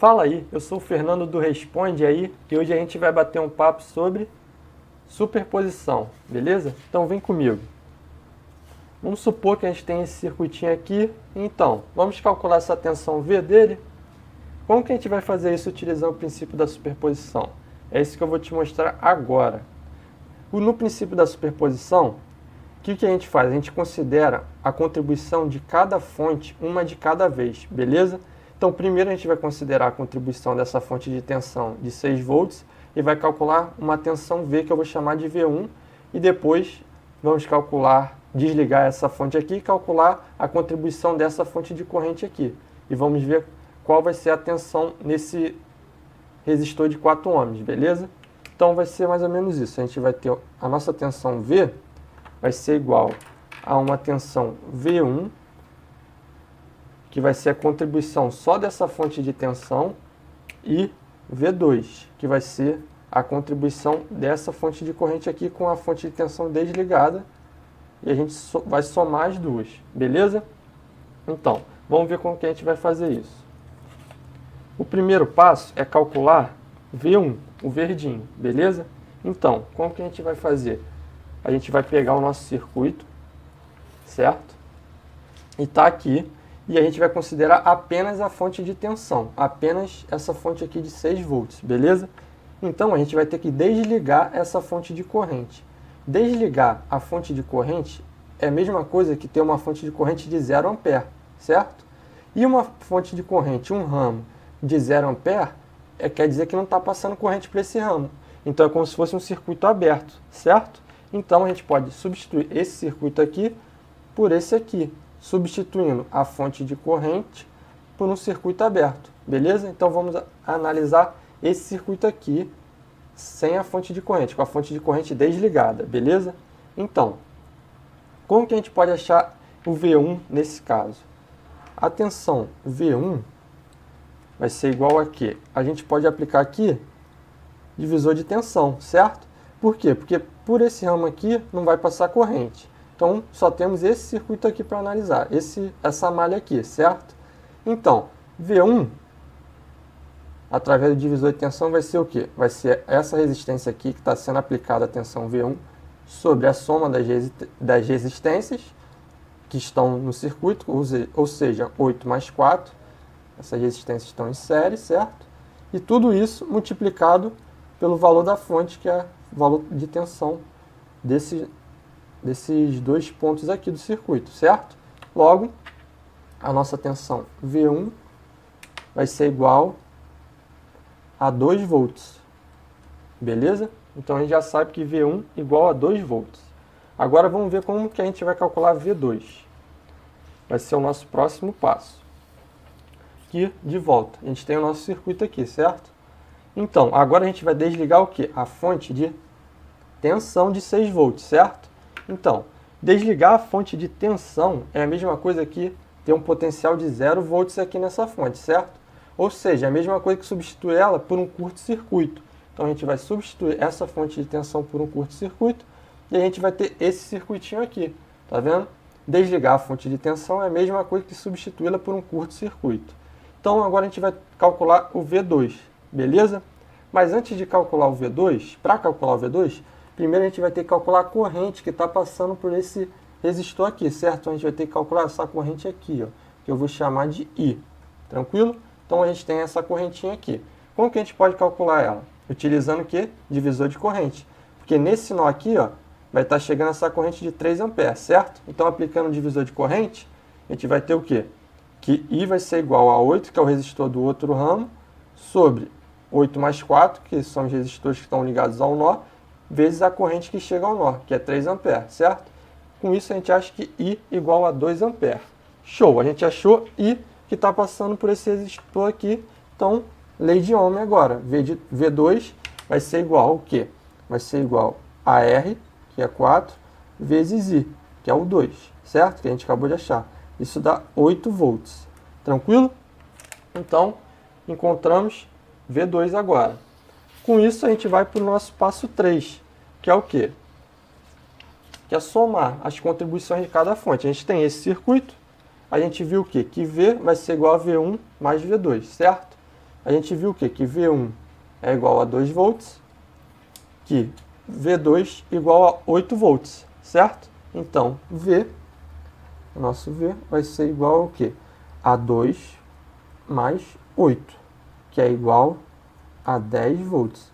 Fala aí, eu sou o Fernando do Responde Aí e hoje a gente vai bater um papo sobre superposição, beleza? Então vem comigo. Vamos supor que a gente tem esse circuitinho aqui, então vamos calcular essa tensão V dele. Como que a gente vai fazer isso utilizando o princípio da superposição? É isso que eu vou te mostrar agora. No princípio da superposição, o que a gente faz? A gente considera a contribuição de cada fonte, uma de cada vez, beleza? Então, primeiro a gente vai considerar a contribuição dessa fonte de tensão de 6 volts e vai calcular uma tensão V que eu vou chamar de V1 e depois vamos calcular, desligar essa fonte aqui e calcular a contribuição dessa fonte de corrente aqui. E vamos ver qual vai ser a tensão nesse resistor de 4 ohms, beleza? Então vai ser mais ou menos isso. A gente vai ter a nossa tensão V vai ser igual a uma tensão V1, que vai ser a contribuição só dessa fonte de tensão, e V2, que vai ser a contribuição dessa fonte de corrente aqui com a fonte de tensão desligada, e a gente vai somar as duas, beleza? Então, vamos ver como que a gente vai fazer isso. O primeiro passo é calcular V1, o verdinho, beleza? Então, como que a gente vai fazer? A gente vai pegar o nosso circuito, certo? E tá aqui. E a gente vai considerar apenas a fonte de tensão, apenas essa fonte aqui de 6 volts, beleza? Então a gente vai ter que desligar essa fonte de corrente. Desligar a fonte de corrente é a mesma coisa que ter uma fonte de corrente de 0 ampere, certo? E uma fonte de corrente, um ramo de 0 ampere, quer dizer que não está passando corrente para esse ramo. Então é como se fosse um circuito aberto, certo? Então a gente pode substituir esse circuito aqui por esse aqui, substituindo a fonte de corrente por um circuito aberto, beleza? Então vamos analisar esse circuito aqui sem a fonte de corrente, com a fonte de corrente desligada, beleza? Então, como que a gente pode achar o V1 nesse caso? A tensão V1 vai ser igual a quê? A gente pode aplicar aqui divisor de tensão, certo? Por quê? Porque por esse ramo aqui não vai passar corrente. Então, só temos esse circuito aqui para analisar, essa malha aqui, certo? Então, V1, através do divisor de tensão, vai ser o quê? Vai ser essa resistência aqui que está sendo aplicada a tensão V1 sobre a soma das resistências que estão no circuito, ou seja, 8 mais 4. Essas resistências estão em série, certo? E tudo isso multiplicado pelo valor da fonte, que é o valor de tensão desses dois pontos aqui do circuito, certo? Logo, a nossa tensão V1 vai ser igual a 2 volts, beleza? Então a gente já sabe que V1 igual a 2 volts. Agora vamos ver como que a gente vai calcular V2. Vai ser o nosso próximo passo. Aqui, de volta, a gente tem o nosso circuito aqui, certo? Então, agora a gente vai desligar o quê? A fonte de tensão de 6 volts, certo? Então, desligar a fonte de tensão é a mesma coisa que ter um potencial de 0 volts aqui nessa fonte, certo? Ou seja, é a mesma coisa que substituir ela por um curto-circuito. Então, a gente vai substituir essa fonte de tensão por um curto-circuito e a gente vai ter esse circuitinho aqui, tá vendo? Desligar a fonte de tensão é a mesma coisa que substituí-la por um curto-circuito. Então, agora a gente vai calcular o V2, beleza? Mas antes de calcular o V2, para calcular o V2, primeiro a gente vai ter que calcular a corrente que está passando por esse resistor aqui, certo? Então a gente vai ter que calcular essa corrente aqui, ó, que eu vou chamar de I. Tranquilo? Então a gente tem essa correntinha aqui. Como que a gente pode calcular ela? Utilizando o quê? Divisor de corrente. Porque nesse nó aqui, ó, vai estar chegando essa corrente de 3 amperes, certo? Então aplicando o divisor de corrente, a gente vai ter o quê? Que I vai ser igual a 8, que é o resistor do outro ramo, sobre 8 mais 4, que são os resistores que estão ligados ao nó, vezes a corrente que chega ao nó, que é 3 amperes, certo? Com isso a gente acha que I igual a 2 amperes. Show! A gente achou I que está passando por esse resistor aqui. Então, lei de Ohm agora. V2 vai ser igual ao quê? Vai ser igual a R, que é 4, vezes I, que é o 2, certo? Que a gente acabou de achar. Isso dá 8 volts. Tranquilo? Então, encontramos V2 agora. Com isso, a gente vai para o nosso passo 3, que é o quê? Que é somar as contribuições de cada fonte. A gente tem esse circuito, a gente viu o quê? Que V vai ser igual a V1 mais V2, certo? a gente viu o quê? Que V1 é igual a 2 volts, que V2 igual a 8 volts, certo? Então, o nosso V vai ser igual ao quê? A 2 mais 8, que é igual a 10 volts.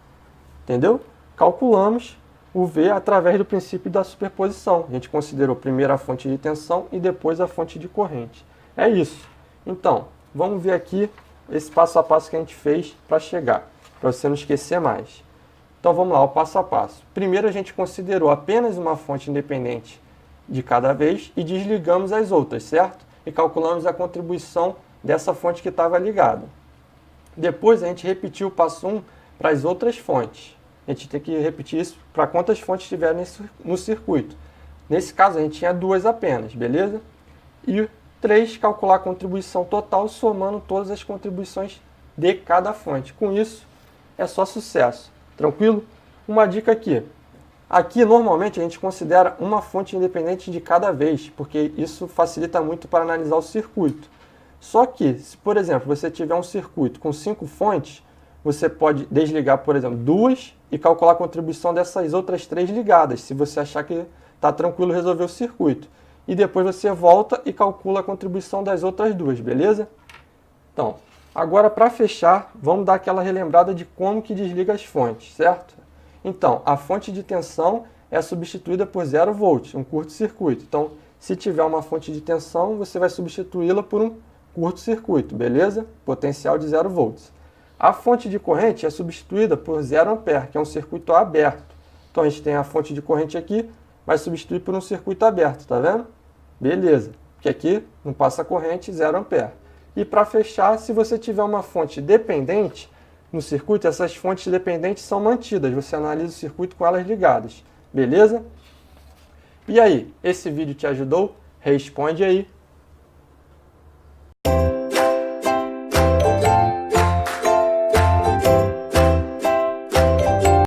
Entendeu? Calculamos o V através do princípio da superposição. A gente considerou primeiro a fonte de tensão e depois a fonte de corrente. É isso. Então, vamos ver aqui esse passo a passo que a gente fez para chegar, para você não esquecer mais. Então vamos lá, o passo a passo. Primeiro a gente considerou apenas uma fonte independente de cada vez e desligamos as outras, certo? E calculamos a contribuição dessa fonte que estava ligada. Depois a gente repetiu o passo 1 para as outras fontes. A gente tem que repetir isso para quantas fontes tiverem no circuito. Nesse caso a gente tinha 2 apenas, beleza? E 3, calcular a contribuição total somando todas as contribuições de cada fonte. Com isso é só sucesso. Tranquilo? Uma dica aqui. Aqui, normalmente, a gente considera uma fonte independente de cada vez, porque isso facilita muito para analisar o circuito. Só que, se, por exemplo, você tiver um circuito com 5 fontes, você pode desligar, por exemplo, 2 e calcular a contribuição dessas outras 3 ligadas, se você achar que está tranquilo resolver o circuito. E depois você volta e calcula a contribuição das outras 2, beleza? Então, agora para fechar, vamos dar aquela relembrada de como que desliga as fontes, certo? Então, a fonte de tensão é substituída por 0 volts, um curto-circuito. Então, se tiver uma fonte de tensão, você vai substituí-la por um curto-circuito, beleza? Potencial de 0 volts. A fonte de corrente é substituída por 0 ampere, que é um circuito aberto. Então, a gente tem a fonte de corrente aqui, vai substituir por um circuito aberto, tá vendo? Beleza, porque aqui não passa corrente, 0 ampere. E para fechar, se você tiver uma fonte dependente no circuito, essas fontes dependentes são mantidas. Você analisa o circuito com elas ligadas. Beleza? E aí, esse vídeo te ajudou? Responde aí.